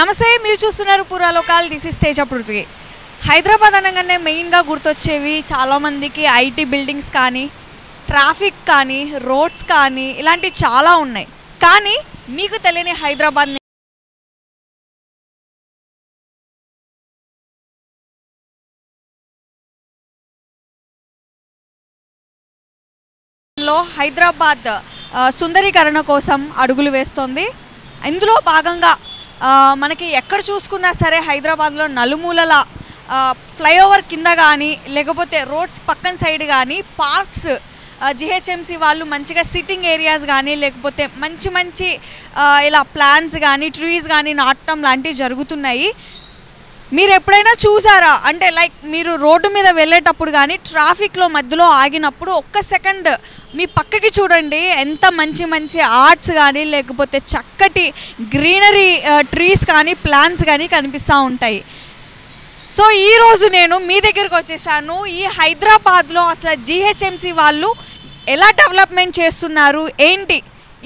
నమస్తే, మీరు చూస్తున్నారు పూరా local. This is Teja Prithvi. Hyderabad అనగానే మెయిన్గా గుర్తొచ్చేవి చాలామందికి ఐటీ బిల్డింగ్స్ కానీ, ట్రాఫిక్ కానీ, రోడ్స్ కానీ ఇలాంటివి చాలా ఉన్నాయి. కానీ మీకు తెలియని హైదరాబాద్ లో హైదరాబాద్ సుందరీకరణ కోసం అడుగులు వేస్తోంది. ఇందులో భాగంగా మనకి ఎక్కడ చూసుకున్నా సరే హైదరాబాద్లో నలుమూలల ఫ్లైఓవర్ కింద కానీ, లేకపోతే రోడ్స్ పక్కన సైడ్ కానీ పార్క్స్, జిహెచ్ఎంసీ వాళ్ళు మంచిగా సిట్టింగ్ ఏరియాస్ కానీ, లేకపోతే మంచి మంచి ఇలా ప్లాంట్స్ కానీ, ట్రీస్ కానీ నాటడం లాంటివి జరుగుతున్నాయి. మీరు ఎప్పుడైనా చూసారా అంటే లైక్ మీరు రోడ్డు మీద వెళ్ళేటప్పుడు కానీ ట్రాఫిక్లో మధ్యలో ఆగినప్పుడు ఒక్క సెకండ్ మీ పక్కకి చూడండి, ఎంత మంచి మంచి ఆర్ట్స్ కానీ, లేకపోతే చక్కటి గ్రీనరీ ట్రీస్ కానీ, ప్లాంట్స్ కానీ కనిపిస్తూ ఉంటాయి. సో ఈరోజు నేను మీ దగ్గరకు వచ్చేసాను. ఈ హైదరాబాద్లో అసలు జిహెచ్ఎంసీ వాళ్ళు ఎలా డెవలప్మెంట్ చేస్తున్నారు, ఏంటి,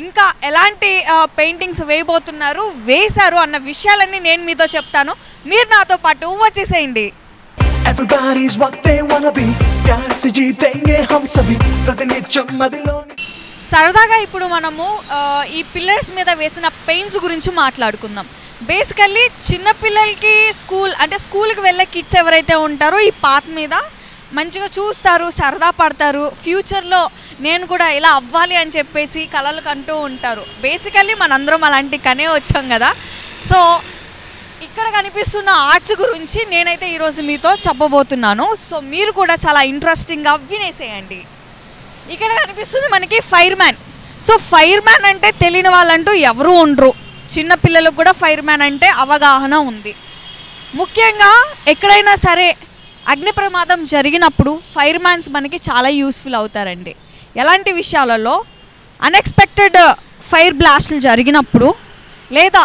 ఇంకా ఎలాంటి పెయింటింగ్స్ వేయబోతున్నారు, వేశారు అన్న విషయాలన్నీ నేను మీతో చెప్తాను. మీరు నాతో పాటు వచ్చేసేయండి. సరదాగా ఇప్పుడు మనము ఈ పిల్లర్స్ మీద వేసిన పెయింట్స్ గురించి మాట్లాడుకుందాం. బేసికల్లీ చిన్నపిల్లలకి స్కూల్కి వెళ్ళే కిడ్స్ ఎవరైతే ఉంటారో ఈ పాత్ మీద మంచిగా చూస్తారు, సరదా పడతారు. ఫ్యూచర్లో నేను కూడా ఇలా అవ్వాలి అని చెప్పేసి కలలు కంటూ ఉంటారు. బేసికల్లీ మనందరం అలాంటి కనే వచ్చాం కదా. సో ఇక్కడ కనిపిస్తున్న ఆర్ట్స్ గురించి నేనైతే ఈరోజు మీతో చెప్పబోతున్నాను. సో మీరు కూడా చాలా ఇంట్రెస్టింగ్గా వినేసేయండి. ఇక్కడ కనిపిస్తుంది మనకి fire man. So fire man అంటే తెలియని వాళ్ళంటూ ఎవరూ ఉండరు. చిన్నపిల్లలకు కూడా ఫైర్ మ్యాన్ అంటే అవగాహన ఉంది. ముఖ్యంగా ఎక్కడైనా సరే అగ్ని ప్రమాదం జరిగినప్పుడు ఫైర్ మ్యాన్స్ మనకి చాలా యూస్ఫుల్ అవుతారండి. ఎలాంటి విషయాలలో అన్ఎక్స్పెక్టెడ్ ఫైర్ బ్లాస్ట్లు జరిగినప్పుడు, లేదా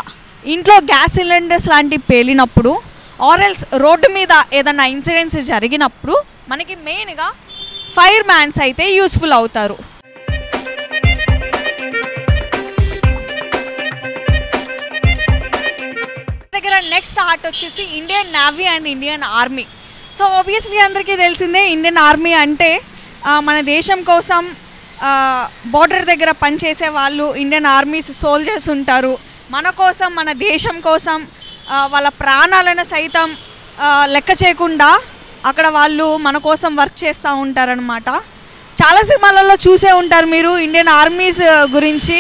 ఇంట్లో గ్యాస్ సిలిండర్స్ లాంటివి పేలినప్పుడు, ఆర్ఎల్స్ రోడ్డు మీద ఏదైనా ఇన్సిడెంట్స్ జరిగినప్పుడు మనకి మెయిన్గా ఫైర్ మ్యాన్స్ అయితే యూస్ఫుల్ అవుతారు. దగ్గర నెక్స్ట్ ఆర్ట్ వచ్చేసి Indian navy and Indian army. So obviously అందరికీ తెలిసిందే, ఇండియన్ ఆర్మీ అంటే మన దేశం కోసం బోర్డర్ దగ్గర పనిచేసే వాళ్ళు ఇండియన్ ఆర్మీస్ సోల్జర్స్ ఉంటారు. మన కోసం, మన దేశం కోసం వాళ్ళ ప్రాణాలను సైతం లెక్క చేయకుండా అక్కడ వాళ్ళు మన కోసం వర్క్ చేస్తూ ఉంటారనమాట. చాలా సినిమాలలో చూసే ఉంటారు మీరు ఇండియన్ ఆర్మీస్ గురించి.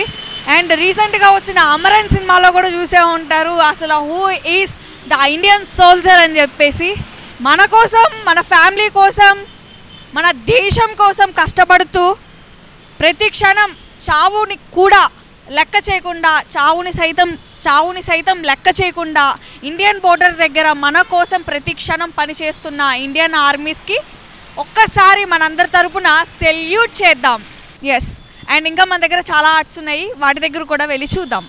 అండ్ రీసెంట్గా వచ్చిన అమరన్ సినిమాలో కూడా చూసే ఉంటారు అసలు who is the Indian soldier అని చెప్పేసి. మన కోసం, మన ఫ్యామిలీ కోసం, మన దేశం కోసం కష్టపడుతూ ప్రతి క్షణం చావుని కూడా లెక్క చేయకుండా, చావుని సైతం లెక్క చేయకుండా ఇండియన్ బోర్డర్ దగ్గర మన కోసం ప్రతి క్షణం పనిచేస్తున్న ఇండియన్ ఆర్మీస్కి ఒక్కసారి మనందరి తరపున సెల్యూట్ చేద్దాం. ఎస్, అండ్ ఇంకా మన దగ్గర చాలా ఆర్ట్స్ ఉన్నాయి, వాటి దగ్గర కూడా వెళ్ళి చూద్దాం.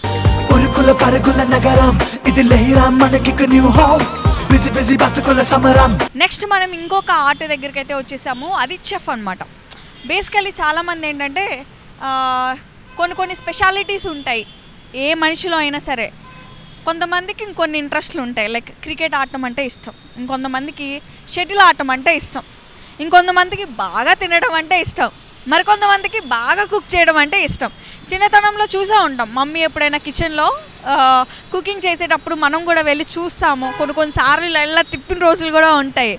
నెక్స్ట్ మనం ఇంకొక ఆర్ట్ దగ్గరికి అయితే వచ్చేసాము. అది చెఫ్ అనమాట. బేసికల్లీ చాలామంది ఏంటంటే కొన్ని స్పెషాలిటీస్ ఉంటాయి ఏ మనిషిలో అయినా సరే. కొంతమందికి ఇంకొన్ని ఇంట్రెస్ట్లు ఉంటాయి, లైక్ క్రికెట్ ఆడటం అంటే ఇష్టం, ఇంకొంతమందికి షటిల్ ఆడటం అంటే ఇష్టం, ఇంకొంతమందికి బాగా తినడం అంటే ఇష్టం, మరికొంతమందికి బాగా కుక్ చేయడం అంటే ఇష్టం. చిన్నతనంలో చూసే ఉంటాం, మమ్మీ ఎప్పుడైనా కిచెన్లో కుకింగ్ చేసేటప్పుడు మనం కూడా వెళ్ళి చూస్తాము. కొన్నిసార్లు ఇలా తిప్పిన రోజులు కూడా ఉంటాయి.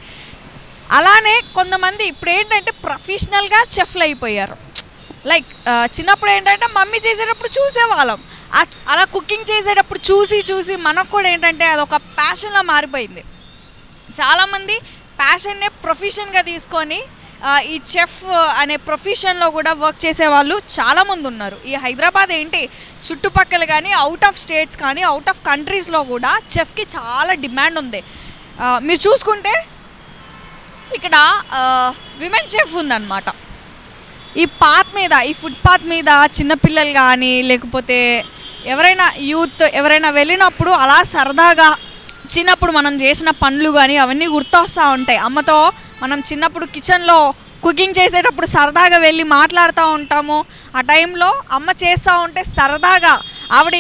అలానే కొంతమంది ఇప్పుడు ఏంటంటే ప్రొఫెషనల్గా చెఫ్లు అయిపోయారు. లైక్ చిన్నప్పుడు ఏంటంటే మమ్మీ చేసేటప్పుడు చూసేవాళ్ళం, అలా కుకింగ్ చేసేటప్పుడు చూసి మనకు కూడా ఏంటంటే అదొక ప్యాషన్లా మారిపోయింది. చాలామంది ప్యాషన్నే ప్రొఫెషన్గా తీసుకొని ఈ చెఫ్ అనే ప్రొఫెషన్లో కూడా వర్క్ చేసేవాళ్ళు చాలామంది ఉన్నారు. ఈ హైదరాబాద్ ఏంటి చుట్టుపక్కల కానీ, అవుట్ ఆఫ్ స్టేట్స్ కానీ, అవుట్ ఆఫ్ కంట్రీస్లో కూడా చెఫ్కి చాలా డిమాండ్ ఉంది. మీరు చూసుకుంటే ఇక్కడ విమెన్ చెఫ్ ఉందన్నమాట. ఈ పాత్ మీద, ఈ ఫుట్పాత్ మీద చిన్నపిల్లలు కానీ, లేకపోతే ఎవరైనా యూత్ ఎవరైనా వెళ్ళినప్పుడు అలా సరదాగా చిన్నప్పుడు మనం చేసిన పనులు కానీ అవన్నీ గుర్తొస్తూ ఉంటాయి. అమ్మతో మనం చిన్నప్పుడు కిచెన్లో కుకింగ్ చేసేటప్పుడు సరదాగా వెళ్ళి మాట్లాడుతూ ఉంటాము. ఆ టైంలో అమ్మ చేస్తూ ఉంటే సరదాగా ఆవిడ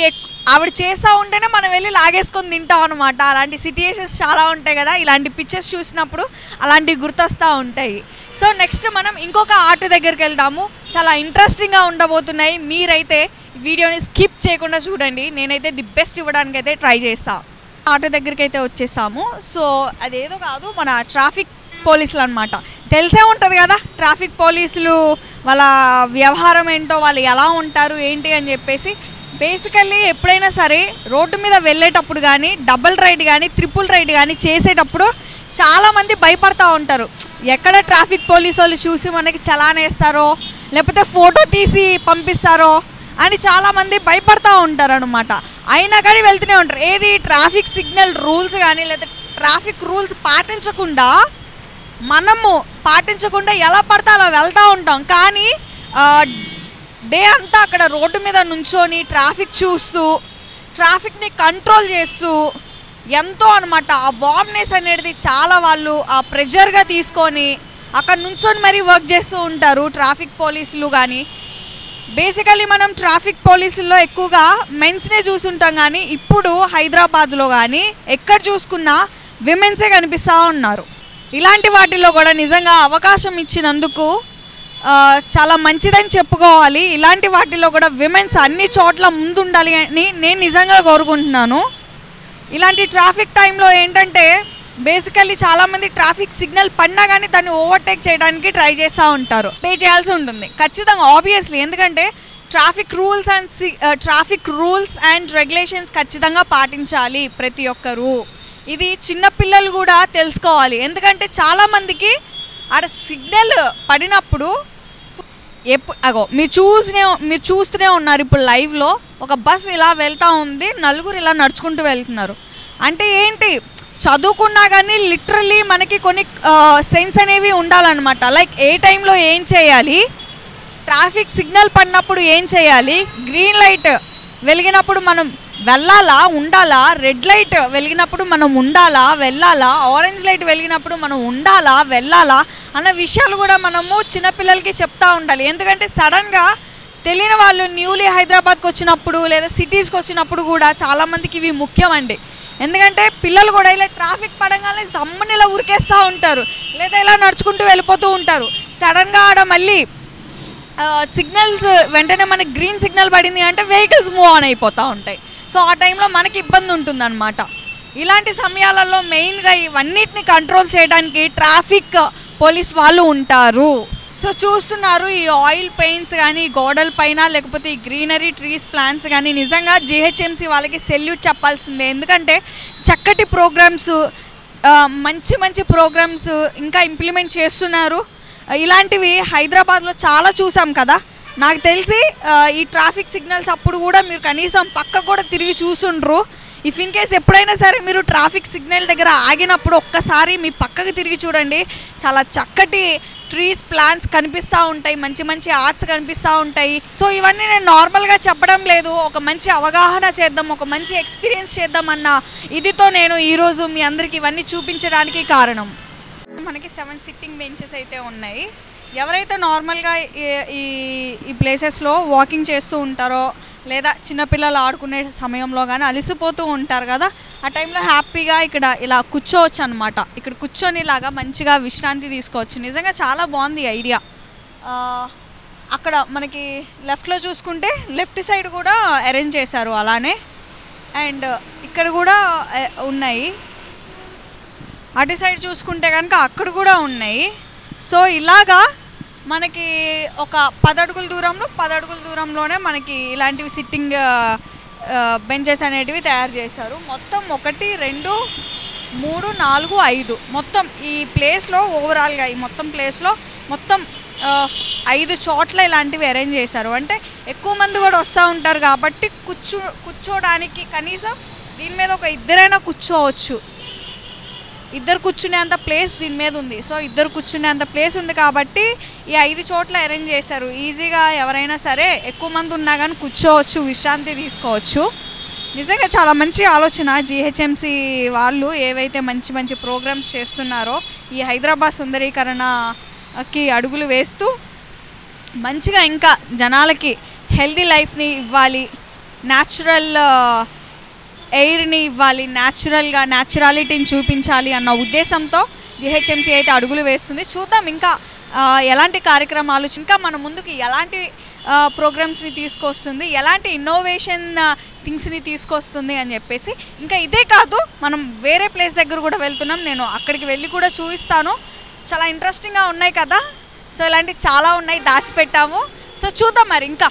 ఆవిడ చేస్తూ ఉంటేనే మనం వెళ్ళి లాగేసుకొని తింటాం అనమాట. అలాంటి సిట్యుయేషన్స్ చాలా ఉంటాయి కదా, ఇలాంటి పిక్చర్స్ చూసినప్పుడు అలాంటివి గుర్తొస్తూ ఉంటాయి. సో నెక్స్ట్ మనం ఇంకొక ఆర్ట్ దగ్గరికి వెళ్దాము. చాలా ఇంట్రెస్టింగ్గా ఉండబోతున్నాయి. మీరైతే వీడియోని స్కిప్ చేయకుండా చూడండి. నేనైతే ది బెస్ట్ ఇవ్వడానికి అయితే ట్రై చేస్తాను. ఆర్ట్ దగ్గరికి అయితే వచ్చేసాము. సో అదేదో కాదు, మన ట్రాఫిక్ పోలీసులు అనమాట. తెలిసే ఉంటుంది కదా ట్రాఫిక్ పోలీసులు వాళ్ళ వ్యవహారం ఏంటో, వాళ్ళు ఎలా ఉంటారు ఏంటి అని చెప్పేసి. బేసికల్లీ ఎప్పుడైనా సరే రోడ్డు మీద వెళ్ళేటప్పుడు కానీ, డబుల్ రైడ్ కానీ, ట్రిపుల్ రైడ్ కానీ చేసేటప్పుడు చాలామంది భయపడతా ఉంటారు. ఎక్కడ ట్రాఫిక్ పోలీసు వాళ్ళు చూసి మనకి చలాన్ వేస్తారో, లేకపోతే ఫోటో తీసి పంపిస్తారో అని చాలామంది భయపడతా ఉంటారు అనమాట. అయినా కానీ వెళ్తూనే ఉంటారు. ఏది ట్రాఫిక్ సిగ్నల్ రూల్స్ కానీ, లేదా ట్రాఫిక్ రూల్స్ పాటించకుండా, మనము పాటించకుండా ఎలా పడితే అలా వెళ్తూ ఉంటాం. కానీ డే అంతా అక్కడ రోడ్డు మీద నుంచొని ట్రాఫిక్ చూస్తూ, ట్రాఫిక్ని కంట్రోల్ చేస్తూ ఎంతో అనమాట ఆ వార్మ్నెస్ అనేది చాలా వాళ్ళు ఆ ప్రెషర్గా తీసుకొని అక్కడ నుంచొని మరీ వర్క్ చేస్తూ ఉంటారు ట్రాఫిక్ పోలీసులు. కానీ బేసికల్లీ మనం ట్రాఫిక్ పోలీసుల్లో ఎక్కువగా మెన్స్నే చూసుంటాం, కానీ ఇప్పుడు హైదరాబాద్లో కానీ ఎక్కడ చూసుకున్నా విమెన్సే కనిపిస్తూ ఉన్నారు. ఇలాంటి వాటిల్లో కూడా నిజంగా అవకాశం ఇచ్చినందుకు చాలా మంచిదని చెప్పుకోవాలి. ఇలాంటి వాటిల్లో కూడా విమెన్స్ అన్ని చోట్ల ముందుండాలి అని నేను నిజంగా కోరుకుంటున్నాను. ఇలాంటి ట్రాఫిక్ టైంలో ఏంటంటే బేసికల్లీ చాలామంది ట్రాఫిక్ సిగ్నల్ పడినా కానీ దాన్ని ఓవర్టేక్ చేయడానికి ట్రై చేస్తూ ఉంటారు. పే చేయాల్సి ఉంటుంది ఖచ్చితంగా, ఆబ్వియస్లీ. ఎందుకంటే ట్రాఫిక్ రూల్స్ అండ్ రెగ్యులేషన్స్ ఖచ్చితంగా పాటించాలి ప్రతి ఒక్కరూ. ఇది చిన్నపిల్లలు కూడా తెలుసుకోవాలి. ఎందుకంటే చాలామందికి ఆడ సిగ్నల్ పడినప్పుడు మీరు చూస్తూనే ఉన్నారు. ఇప్పుడు లైవ్లో ఒక బస్ ఇలా వెళ్తూ ఉంది, నలుగురు ఇలా నడుచుకుంటూ వెళ్తున్నారు. అంటే ఏంటి, చదువుకున్నా కానీ లిటరల్లీ మనకి కొన్ని సెన్స్ అనేవి ఉండాలన్నమాట. లైక్ ఏ టైంలో ఏం చేయాలి, ట్రాఫిక్ సిగ్నల్ పడినప్పుడు ఏం చేయాలి, గ్రీన్ లైట్ వెలిగినప్పుడు మనం వెళ్ళాలా ఉండాలా, రెడ్ లైట్ వెలిగినప్పుడు మనం ఉండాలా వెళ్ళాలా, ఆరెంజ్ లైట్ వెలిగినప్పుడు మనం ఉండాలా వెళ్ళాలా అన్న విషయాలు కూడా మనము చిన్నపిల్లలకి చెప్తూ ఉండాలి. ఎందుకంటే సడన్గా తెలియని వాళ్ళు న్యూలీ హైదరాబాద్కి వచ్చినప్పుడు లేదా సిటీస్కి వచ్చినప్పుడు కూడా చాలామందికి ఇవి ముఖ్యమండి. ఎందుకంటే పిల్లలు కూడా ఇలా ట్రాఫిక్ పడంగానే సమ్మని ఇలా ఉరికేస్తూ ఉంటారు, లేదా ఇలా నడుచుకుంటూ వెళ్ళిపోతూ ఉంటారు. సడన్గా ఆడ మళ్ళీ సిగ్నల్స్ వెంటనే మనకి గ్రీన్ సిగ్నల్ పడింది అంటే వెహికల్స్ మూవ్ ఆన్ అయిపోతూ ఉంటాయి. సో ఆ టైంలో మనకి ఇబ్బంది ఉంటుందన్నమాట. ఇలాంటి సమయాలలో మెయిన్గా ఇవన్నిటిని కంట్రోల్ చేయడానికి ట్రాఫిక్ పోలీస్ వాళ్ళు ఉంటారు. సో చూస్తున్నారు ఈ ఆయిల్ పెయింట్స్ కానీ గోడల పైన, లేకపోతే ఈ గ్రీనరీ ట్రీస్ ప్లాంట్స్ కానీ నిజంగా జిహెచ్ఎంసీ వాళ్ళకి సెల్యూట్ చెప్పాల్సిందే. ఎందుకంటే చక్కటి ప్రోగ్రామ్స్, మంచి మంచి ప్రోగ్రామ్స్ ఇంకా ఇంప్లిమెంట్ చేస్తున్నారు. ఇలాంటివి హైదరాబాద్లో చాలా చూసాం కదా. నాకు తెలిసి ఈ ట్రాఫిక్ సిగ్నల్స్ అప్పుడు కూడా మీరు కనీసం పక్కకు కూడా తిరిగి చూసుండ్రు. ఇఫ్ ఇన్ కేస్ ఎప్పుడైనా సరే మీరు ట్రాఫిక్ సిగ్నల్ దగ్గర ఆగినప్పుడు ఒక్కసారి మీ పక్కకు తిరిగి చూడండి. చాలా చక్కటి ట్రీస్ ప్లాంట్స్ కనిపిస్తూ ఉంటాయి, మంచి మంచి ఆర్ట్స్ కనిపిస్తూ ఉంటాయి. సో ఇవన్నీ నేను నార్మల్గా చెప్పడం లేదు, ఒక మంచి అవగాహన చేద్దాం, ఒక మంచి ఎక్స్పీరియన్స్ చేద్దాం అన్న ఇదితో నేను ఈరోజు మీ అందరికీ ఇవన్నీ చూపించడానికి కారణం. మనకి 7 సిట్టింగ్ బెంచెస్ అయితే ఉన్నాయి. ఎవరైతే నార్మల్గా ఈ ప్లేసెస్లో వాకింగ్ చేస్తూ ఉంటారో, లేదా చిన్నపిల్లలు ఆడుకునే సమయంలో కానీ అలసిపోతూ ఉంటారు కదా, ఆ టైంలో హ్యాపీగా ఇక్కడ ఇలా కూర్చోవచ్చు అనమాట. ఇక్కడ కూర్చొని ఇలాగా మంచిగా విశ్రాంతి తీసుకోవచ్చు. నిజంగా చాలా బాగుంది ఐడియా. అక్కడ మనకి లెఫ్ట్లో చూసుకుంటే లెఫ్ట్ సైడ్ కూడా అరేంజ్ చేశారు అలానే, అండ్ ఇక్కడ కూడా ఉన్నాయి. అటు సైడ్ చూసుకుంటే కనుక అక్కడ కూడా ఉన్నాయి. సో ఇలాగా మనకి ఒక 10 అడుగుల దూరంలోనే మనకి ఇలాంటివి సిట్టింగ్ బెంచెస్ అనేటివి తయారు చేశారు. మొత్తం 1 2 3 4 5 మొత్తం ఈ ప్లేస్లో ఓవరాల్గా ఈ మొత్తం ప్లేస్లో మొత్తం 5 చోట్ల ఇలాంటివి అరేంజ్ చేశారు. అంటే ఎక్కువ మంది కూడా వస్తూ ఉంటారు కాబట్టి కూర్చోడానికి కనీసం దీని మీద ఒక ఇద్దరైనా కూర్చోవచ్చు. ఇద్దరు కూర్చునేంత ప్లేస్ దీని మీద ఉంది. సో ఇద్దరు కూర్చునేంత ప్లేస్ ఉంది కాబట్టి ఈ 5 చోట్ల అరేంజ్ చేశారు. ఈజీగా ఎవరైనా సరే ఎక్కువ మంది ఉన్నా కానీ కూర్చోవచ్చు, విశ్రాంతి తీసుకోవచ్చు. నిజంగా చాలా మంచి ఆలోచన. జిహెచ్ఎంసీ వాళ్ళు ఏవైతే మంచి మంచి ప్రోగ్రామ్స్ చేస్తున్నారో ఈ హైదరాబాద్ సుందరీకరణకి అడుగులు వేస్తూ మంచిగా ఇంకా జనాలకి హెల్దీ లైఫ్ని ఇవ్వాలి, న్యాచురల్ ఎయిర్ని ఇవ్వాలి, న్యాచురాలిటీని చూపించాలి అన్న ఉద్దేశంతో జిహెచ్ఎంసీ అయితే అడుగులు వేస్తుంది. చూద్దాం ఇంకా ఎలాంటి కార్యక్రమాలు, ఇంకా మన ముందుకు ఎలాంటి ప్రోగ్రామ్స్ని తీసుకొస్తుంది, ఎలాంటి ఇన్నోవేషన్ థింగ్స్ని తీసుకొస్తుంది అని చెప్పేసి. ఇంకా ఇదే కాదు, మనం వేరే ప్లేస్ దగ్గర కూడా వెళ్తున్నాం, నేను అక్కడికి వెళ్ళి కూడా చూపిస్తాను. చాలా ఇంట్రెస్టింగ్గా ఉన్నాయి కదా. సో ఇలాంటివి చాలా ఉన్నాయి, దాచిపెట్టాము. సో చూద్దాం మరి, ఇంకా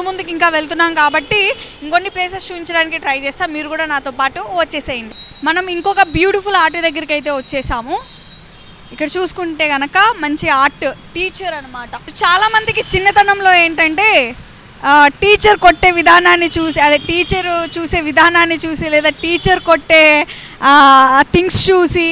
ముందుకి ఇంకా వెళ్తున్నాం కాబట్టి ఇంకొన్ని ప్లేసెస్ చూపించడానికి ట్రై చేస్తాం. మీరు కూడా నాతో పాటు వచ్చేసేయండి. మనం ఇంకొక బ్యూటిఫుల్ ఆర్ట్ దగ్గరికి అయితే వచ్చేసాము. ఇక్కడ చూసుకుంటే కనుక మంచి ఆర్ట్ టీచర్ అనమాట. చాలామందికి చిన్నతనంలో ఏంటంటే టీచర్ కొట్టే విధానాన్ని చూసి, అదే టీచర్ చూసే విధానాన్ని చూసి, లేదా టీచర్ కొట్టే థింగ్స్ చూసి,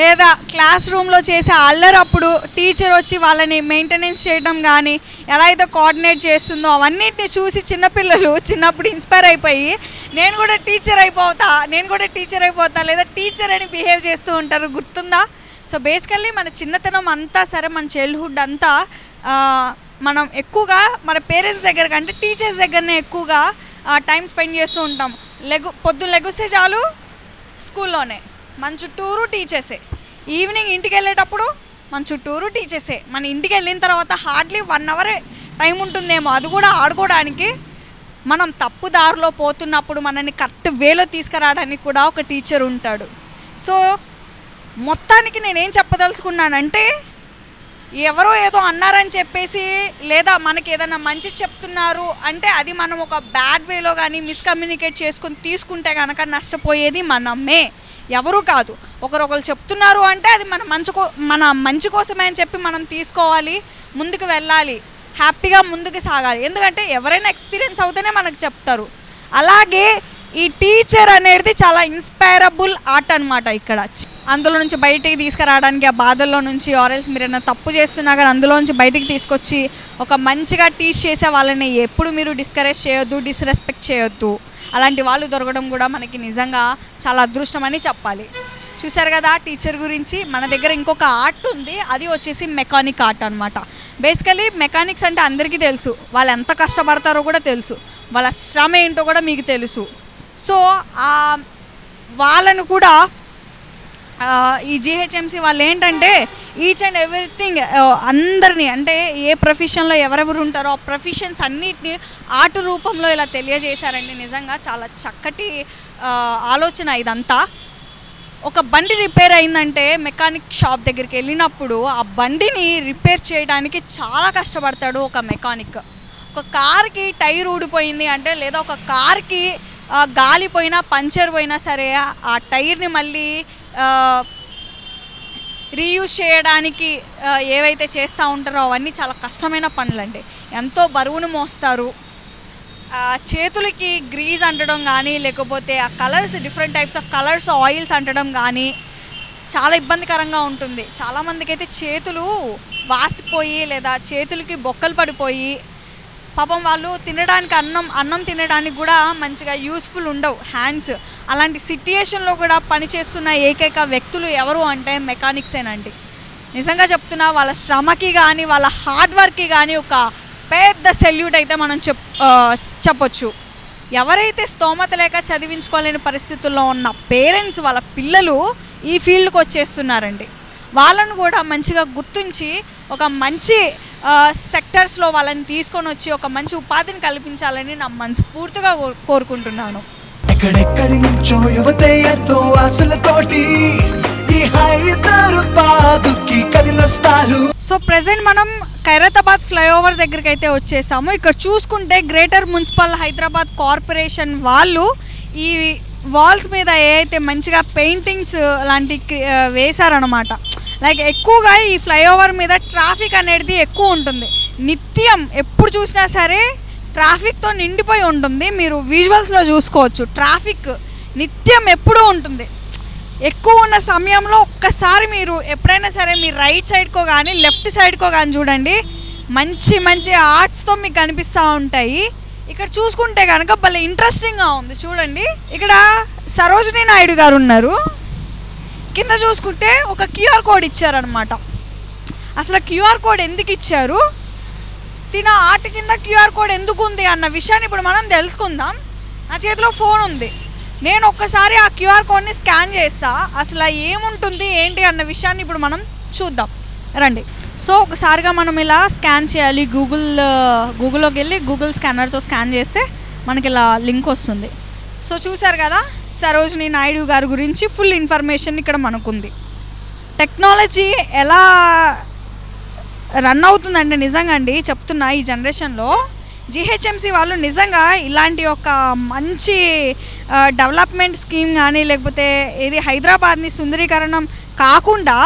లేదా క్లాస్ రూమ్లో చేసే అల్లరప్పుడు టీచర్ వచ్చి వాళ్ళని మెయింటెనెన్స్ చేయడం కానీ, ఎలా అయితే కోఆర్డినేట్ చేస్తుందో అవన్నిటిని చూసి చిన్నపిల్లలు చిన్నప్పుడు ఇన్స్పైర్ అయిపోయి నేను కూడా టీచర్ అయిపోతా లేదా టీచర్ అని బిహేవ్ చేస్తూ ఉంటారు. గుర్తుందా? సో బేసికల్లీ మన చిన్నతనం అంతా సరే, మన చైల్డ్హుడ్ అంతా మనం ఎక్కువగా మన పేరెంట్స్ దగ్గర కంటే టీచర్స్ దగ్గరనే ఎక్కువగా టైం స్పెండ్ చేస్తూ ఉంటాం. పొద్దున్న లెగుస్తే చాలు స్కూల్లోనే, మన చుట్టూరు టీచర్సే. ఈవినింగ్ ఇంటికి వెళ్ళేటప్పుడు మన చుట్టూరు టీచర్సే. మన ఇంటికి వెళ్ళిన తర్వాత హార్డ్లీ 1 అవర్ టైం ఉంటుందేమో, అది కూడా ఆడుకోవడానికి. మనం తప్పు దారిలో పోతున్నప్పుడు మనల్ని కరెక్ట్ వేలో తీసుకురావడానికి కూడా ఒక టీచర్ ఉంటాడు. సో మొత్తానికి నేనేం చెప్పదలుచుకున్నానంటే, ఎవరో ఏదో అన్నారని చెప్పేసి, లేదా మనకి ఏదైనా మంచి చెప్తున్నారు అంటే అది మనం ఒక బ్యాడ్ వేలో కానీ మిస్కమ్యూనికేట్ చేసుకొని తీసుకుంటే కనుక నష్టపోయేది మనమే, ఎవరు కాదు. ఒకరు చెప్తున్నారు అంటే అది మన మంచి కోసమే అని చెప్పి మనం తీసుకోవాలి, ముందుకు వెళ్ళాలి, హ్యాపీగా ముందుకు సాగాలి. ఎందుకంటే ఎవరైనా ఎక్స్పీరియన్స్ అవుతేనే మనకు చెప్తారు. అలాగే ఈ టీచర్ అనేది చాలా ఇన్స్పైరబుల్ ఆర్ట్ అనమాట. ఇక్కడ అందులో నుంచి బయటికి తీసుకురావడానికి, ఆ బాధల్లో నుంచి, ఆర్ఎల్స్ మీరు ఏమైనా తప్పు చేస్తున్నా కానీ అందులో నుంచి బయటికి తీసుకొచ్చి ఒక మంచిగా టీచ్ చేసే వాళ్ళని ఎప్పుడు మీరు డిస్కరేజ్ చేయొద్దు, డిస్రెస్పెక్ట్ చేయొద్దు. అలాంటి వాళ్ళు దొరకడం కూడా మనకి నిజంగా చాలా అదృష్టం అని చెప్పాలి. చూసారు కదా టీచర్ గురించి. మన దగ్గర ఇంకొక ఆర్ట్ ఉంది, అది వచ్చేసి మెకానిక్ ఆర్ట్ అనమాట. బేసికలీ మెకానిక్స్ అంటే అందరికీ తెలుసు, వాళ్ళు ఎంత కష్టపడతారో కూడా తెలుసు, వాళ్ళ శ్రమ ఏంటో కూడా మీకు తెలుసు. సో వాళ్ళను కూడా ఈ జిహెచ్ఎంసీ వాళ్ళు ఏంటంటే ఈచ్ అండ్ ఎవ్రీథింగ్ అందరినీ, అంటే ఏ ప్రొఫెషన్లో ఎవరెవరు ఉంటారో ఆ ప్రొఫెషన్స్ అన్నిటిని ఆర్ట్ రూపంలో ఇలా తెలియజేశారండి. నిజంగా చాలా చక్కటి ఆలోచన ఇదంతా. ఒక బండి రిపేర్ అయిందంటే మెకానిక్ షాప్ దగ్గరికి వెళ్ళినప్పుడు ఆ బండిని రిపేర్ చేయడానికి చాలా కష్టపడతాడు ఒక మెకానిక్. ఒక కార్కి టైర్ ఊడిపోయింది అంటే, లేదా ఒక కార్కి గాలి పోయినా పంచర్ పోయినా సరే ఆ టైర్ని మళ్ళీ రీయూజ్ చేయడానికి ఏవైతే చేస్తూ ఉంటారో అవన్నీ చాలా కష్టమైన పనులండి. ఎంతో బరువును మోస్తారు. చేతులకి గ్రీజ్ అంటడం కానీ, లేకపోతే ఆ colours, different types of colours, oils అంటడం కానీ చాలా ఇబ్బందికరంగా ఉంటుంది. చాలామందికి అయితే చేతులు వాసిపోయి, లేదా చేతులకి బొక్కలు పడిపోయి, పాపం వాళ్ళు తినడానికి అన్నం తినడానికి కూడా మంచిగా యూస్ఫుల్ ఉండవు హ్యాండ్స్. అలాంటి సిట్యుయేషన్లో కూడా పనిచేస్తున్న ఏకైక వ్యక్తులు ఎవరు అంటే మెకానిక్సేనండి. నిజంగా చెప్తున్నా, వాళ్ళ శ్రమకి కానీ వాళ్ళ హార్డ్ వర్క్కి కానీ ఒక పెద్ద సెల్యూట్ అయితే మనం చెప్పొచ్చు. ఎవరైతే స్తోమత లేక చదివించుకోలేని పరిస్థితుల్లో ఉన్న పేరెంట్స్ వాళ్ళ పిల్లలు ఈ ఫీల్డ్కి వచ్చేస్తున్నారండి, వాళ్ళను కూడా మంచిగా గుర్తించి ఒక మంచి సెక్టర్స్లో వాళ్ళని తీసుకొని వచ్చి ఒక మంచి ఉపాధిని కల్పించాలని నా మనస్ఫూర్తిగా కోరుకుంటున్నాను. ఎక్కడెక్కడి నుంచో యువతే ఎంతో ఆశలతోటి ఈ హైదరాబాద్కి కదిలొస్తారు. సో ప్రెజెంట్ మనం ఖైరతాబాద్ ఫ్లైఓవర్ దగ్గరికి అయితే వచ్చేసాము. ఇక్కడ చూసుకుంటే గ్రేటర్ మున్సిపల్ హైదరాబాద్ కార్పొరేషన్ వాళ్ళు ఈ వాల్స్ మీద ఏదైతే మంచిగా పెయింటింగ్స్ లాంటి వేశారనమాట. లైక్ ఎక్కువగా ఈ ఫ్లైఓవర్ మీద ట్రాఫిక్ అనేది ఎక్కువ ఉంటుంది. నిత్యం ఎప్పుడు చూసినా సరే ట్రాఫిక్తో నిండిపోయి ఉంటుంది. మీరు విజువల్స్లో చూసుకోవచ్చు, ట్రాఫిక్ నిత్యం ఎప్పుడూ ఉంటుంది. ఎక్కువ ఉన్న సమయంలో ఒక్కసారి మీరు ఎప్పుడైనా సరే మీ రైట్ సైడ్కో కానీ లెఫ్ట్ సైడ్కో కానీ చూడండి, మంచి మంచి ఆర్ట్స్తో మీకు కనిపిస్తూ ఉంటాయి. ఇక్కడ చూసుకుంటే కనుక భలే ఇంట్రెస్టింగ్గా ఉంది చూడండి. ఇక్కడ సరోజినీ నాయుడు గారు ఉన్నారు. కింద చూసుకుంటే ఒక క్యూఆర్ కోడ్ ఇచ్చారనమాట. అసలు క్యూఆర్ కోడ్ ఎందుకు ఇచ్చారు, తిన ఆర్ట్ కింద క్యూఆర్ కోడ్ ఎందుకు ఉంది అన్న విషయాన్ని ఇప్పుడు మనం తెలుసుకుందాం. నా చేతిలో ఫోన్ ఉంది, నేను ఒక్కసారి ఆ క్యూఆర్ కోడ్ని స్కాన్ చేస్తా, అసలు ఏముంటుంది ఏంటి అన్న విషయాన్ని ఇప్పుడు మనం చూద్దాం రండి. సో ఒకసారిగా మనం ఇలా స్కాన్ చేయాలి. గూగుల్లోకి వెళ్ళి గూగుల్ స్కానర్తో స్కాన్ చేస్తే మనకి ఇలా లింక్ వస్తుంది. సో చూసారు కదా, సరోజిని నాయుడు గారి గురించి ఫుల్ ఇన్ఫర్మేషన్ ఇక్కడ మనకుంది. టెక్నాలజీ ఎలా రన్ అవుతుందంటే నిజంగా అండి చెప్తున్నా, ఈ జనరేషన్లో జిహెచ్ఎంసి వాళ్ళు నిజంగా ఇలాంటి ఒక మంచి డెవలప్మెంట్ స్కీమ్ కానీ లేకపోతే ఇది హైదరాబాద్ని సుందరీకరణం కాకుండా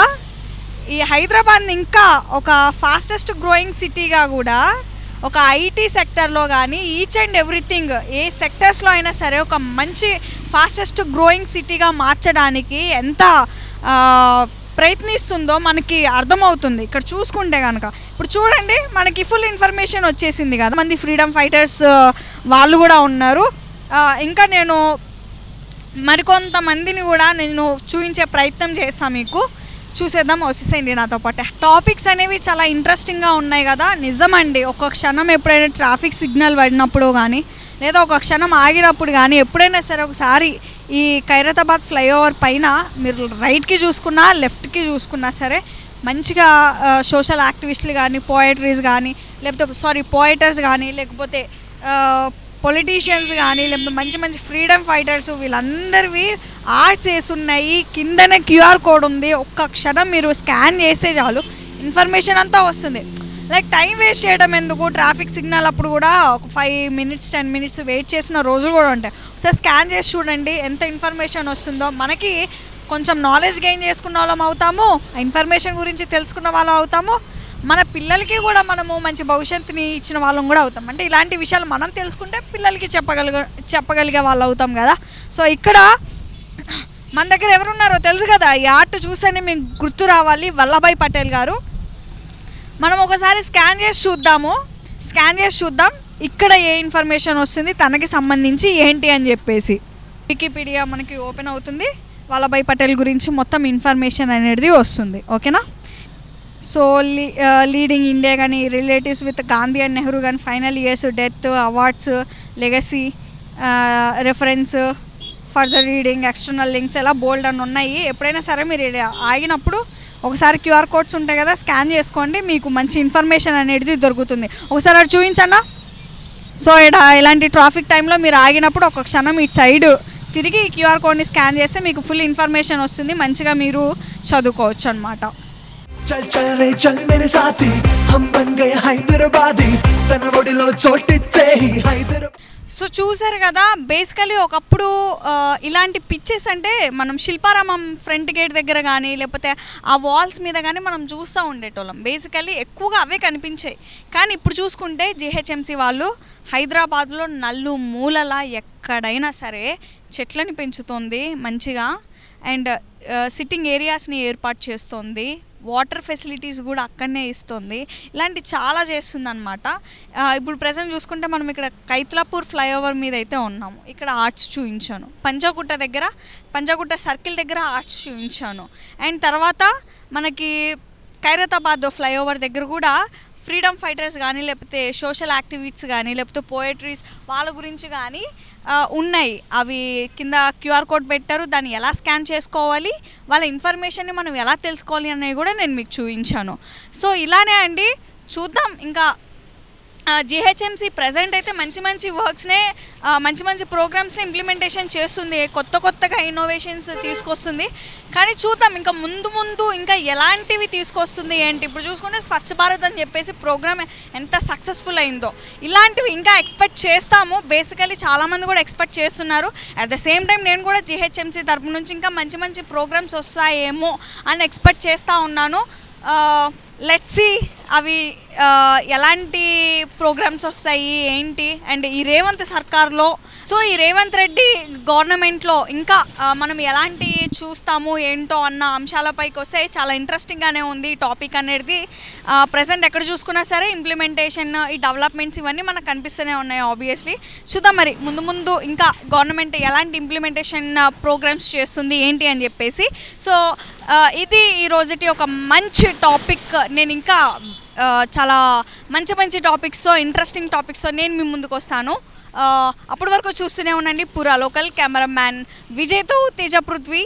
ఈ హైదరాబాద్ని ఇంకా ఒక ఫాస్టెస్ట్ గ్రోయింగ్ సిటీగా కూడా ఒక ఐటీ సెక్టర్లో కానీ ఈచ్ అండ్ ఎవ్రీథింగ్ ఏ సెక్టర్స్లో అయినా సరే ఒక మంచి ఫాస్టెస్ట్ గ్రోయింగ్ సిటీగా మార్చడానికి ఎంత ప్రయత్నిస్తుందో మనకి అర్థమవుతుంది ఇక్కడ చూసుకుంటే కనుక. ఇప్పుడు చూడండి, మనకి ఫుల్ ఇన్ఫర్మేషన్ వచ్చేసింది కదా. మంది ఫ్రీడమ్ ఫైటర్స్ వాళ్ళు కూడా ఉన్నారు. ఇంకా నేను మరికొంతమందిని కూడా నేను చూపించే ప్రయత్నం చేస్తాను, మీకు చూసేద్దాం, వచ్చేసేయండి నాతో పాటు. టాపిక్స్ అనేవి చాలా ఇంట్రెస్టింగ్గా ఉన్నాయి కదా. నిజమండి, ఒక క్షణం ఎప్పుడైనా ట్రాఫిక్ సిగ్నల్ పడినప్పుడు కానీ లేదా ఒక క్షణం ఆగినప్పుడు కానీ ఎప్పుడైనా సరే ఒకసారి ఈ ఖైరతాబాద్ ఫ్లైఓవర్ పైన మీరు రైట్కి చూసుకున్నా లెఫ్ట్కి చూసుకున్నా సరే మంచిగా సోషల్ యాక్టివిస్టులు కానీ పోయిటర్స్ కానీ లేకపోతే పొలిటీషియన్స్ కానీ లేకపోతే మంచి మంచి ఫ్రీడమ్ ఫైటర్స్ వీళ్ళందరివి ఆర్ట్స్ వేసున్నాయి. కిందనే క్యూఆర్ కోడ్ ఉంది. ఒక్క క్షణం మీరు స్కాన్ చేస్తే చాలు ఇన్ఫర్మేషన్ అంతా వస్తుంది. లైక్ టైం వేస్ట్ చేయడం ఎందుకు, ట్రాఫిక్ సిగ్నల్ అప్పుడు కూడా ఒక 5 minutes 10 minutes వెయిట్ చేసిన రోజులు కూడా ఉంటాయి. ఒకసారి స్కాన్ చేసి చూడండి ఎంత ఇన్ఫర్మేషన్ వస్తుందో. మనకి కొంచెం నాలెడ్జ్ గెయిన్ చేసుకున్న వాళ్ళం అవుతాము, ఇన్ఫర్మేషన్ గురించి తెలుసుకున్న వాళ్ళం అవుతాము, మన పిల్లలకి కూడా మనము మంచి భవిష్యత్తుని ఇచ్చిన వాళ్ళం కూడా అవుతాం. అంటే ఇలాంటి విషయాలు మనం తెలుసుకుంటే పిల్లలకి చెప్పగలిగే వాళ్ళు అవుతాం కదా. సో ఇక్కడ మన దగ్గర ఎవరున్నారో తెలుసు కదా, ఈ ఆర్ట్ చూస్తేనే మీకు గుర్తు రావాలి, వల్లభాయ్ పటేల్ గారు. మనం ఒకసారి స్కాన్ చేసి చూద్దాం ఇక్కడ ఏ ఇన్ఫర్మేషన్ వస్తుంది తనకి సంబంధించి ఏంటి అని చెప్పేసి. వికీపీడియా మనకి ఓపెన్ అవుతుంది, వల్లభాయ్ పటేల్ గురించి మొత్తం ఇన్ఫర్మేషన్ అనేది వస్తుంది. ఓకేనా. సో లీడింగ్ ఇండియా కానీ relatives with Gandhi and Nehru కానీ final years death awards legacy reference further reading external links ఎలా బోల్డ్ అని ఉన్నాయి. ఎప్పుడైనా సరే మీరు ఆగినప్పుడు ఒకసారి క్యూఆర్ కోడ్స్ ఉంటాయి కదా, స్కాన్ చేసుకోండి, మీకు మంచి ఇన్ఫర్మేషన్ అనేది దొరుకుతుంది. ఒకసారి అది చూపించన్నా. సో ఇలాంటి ట్రాఫిక్ టైంలో మీరు ఆగినప్పుడు ఒక క్షణం ఇటు సైడ్ తిరిగి ఈ క్యూఆర్ కోడ్ని స్కాన్ చేస్తే మీకు ఫుల్ ఇన్ఫర్మేషన్ వస్తుంది, మంచిగా మీరు చదువుకోవచ్చు అనమాట. చల్ చల్ రే చల్ మేరే సాథీ హమ్ బన్ గయే హైదరాబాదీ తన ఒడిలో చోటిచ్చే హైదరాబాద్. సో చూసారు కదా, బేసికలీ ఒకప్పుడు ఇలాంటి పిచ్చెస్ అంటే మనం శిల్పారామం ఫ్రంట్ గేట్ దగ్గర కానీ లేకపోతే ఆ వాల్స్ మీద కానీ మనం చూస్తూ ఉండేటోళ్ళం. బేసికలీ ఎక్కువగా అవే కనిపించాయి. కానీ ఇప్పుడు చూసుకుంటే జిహెచ్ఎంసి వాళ్ళు హైదరాబాద్లో నల్లు మూలలా ఎక్కడైనా సరే చెట్లని పెంచుతోంది మంచిగా, అండ్ సిట్టింగ్ ఏరియాస్ని ఏర్పాటు చేస్తోంది, వాటర్ ఫెసిలిటీస్ కూడా అక్కడనే ఇస్తుంది. ఇలాంటి చాలా చేస్తుంది అనమాట. ఇప్పుడు ప్రజెంట్ చూసుకుంటే మనం ఇక్కడ కైత్లాపూర్ ఫ్లైఓవర్ మీద అయితే ఉన్నాము. ఇక్కడ ఆర్ట్స్ చూపించాను, పంజాగుట్ట సర్కిల్ దగ్గర ఆర్ట్స్ చూపించాను. అండ్ తర్వాత మనకి ఖైరతాబాద్ ఫ్లైఓవర్ దగ్గర కూడా ఫ్రీడమ్ ఫైటర్స్ కానీ లేకపోతే సోషల్ యాక్టివిటీస్ కానీ లేకపోతే పోయట్రీస్ వాళ్ళ గురించి కానీ ఉన్నాయి. అవి కింద క్యూఆర్ కోడ్ పెట్టారు, దాన్ని ఎలా స్కాన్ చేసుకోవాలి, వాళ్ళ ఇన్ఫర్మేషన్ని మనం ఎలా తెలుసుకోవాలి అనేవి కూడా నేను మీకు చూపించాను. సో ఇలానే అండి, చూద్దాం ఇంకా జిహెచ్ఎంసి ప్రజెంట్ అయితే మంచి మంచి వర్క్స్నే మంచి ప్రోగ్రామ్స్ని ఇంప్లిమెంటేషన్ చేస్తుంది, కొత్తగా ఇన్నోవేషన్స్ తీసుకొస్తుంది. కానీ చూద్దాం ఇంకా ముందు ఇంకా ఎలాంటివి తీసుకొస్తుంది ఏంటి. ఇప్పుడు చూసుకుంటే స్వచ్ఛ భారత్ అని చెప్పేసి ప్రోగ్రామ్ ఎంత సక్సెస్ఫుల్ అయిందో, ఇలాంటివి ఇంకా ఎక్స్పెక్ట్ చేస్తాము. బేసికలీ చాలామంది కూడా ఎక్స్పెక్ట్ చేస్తున్నారు. అట్ ద సేమ్ టైం నేను కూడా జిహెచ్ఎంసి తరపు నుంచి ఇంకా మంచి ప్రోగ్రామ్స్ వస్తాయేమో అని ఎక్స్పెక్ట్ చేస్తూ ఉన్నాను. లెట్స్ సీ అవి ఎలాంటి ప్రోగ్రామ్స్ వస్తాయి ఏంటి. అండ్ ఈ రేవంత్ సర్కార్లో, సో ఈ రేవంత్ రెడ్డి గవర్నమెంట్లో ఇంకా మనం ఎలాంటి చూస్తాము ఏంటో అన్న అంశాలపైకి వస్తే చాలా ఇంట్రెస్టింగ్గానే ఉంది ఈ టాపిక్ అనేది. ప్రజెంట్ ఎక్కడ చూసుకున్నా సరే ఇంప్లిమెంటేషన్, ఈ డెవలప్మెంట్స్ ఇవన్నీ మనకు కనిపిస్తూనే ఉన్నాయి ఆబ్వియస్లీ. చూద్దాం మరి ముందు ఇంకా గవర్నమెంట్ ఎలాంటి ఇంప్లిమెంటేషన్ ప్రోగ్రామ్స్ చేస్తుంది ఏంటి అని చెప్పేసి. సో ఇది ఈ రోజుటి ఒక మంచి టాపిక్. నేను ఇంకా చాలా మంచి మంచి టాపిక్స్తో, ఇంట్రెస్టింగ్ టాపిక్స్తో నేను మీ ముందుకు వస్తాను. అప్పటి వరకు చూస్తూనే ఉండండి పురా లోకల్. కెమెరామ్యాన్ విజయ్తో తేజ పృథ్వీ.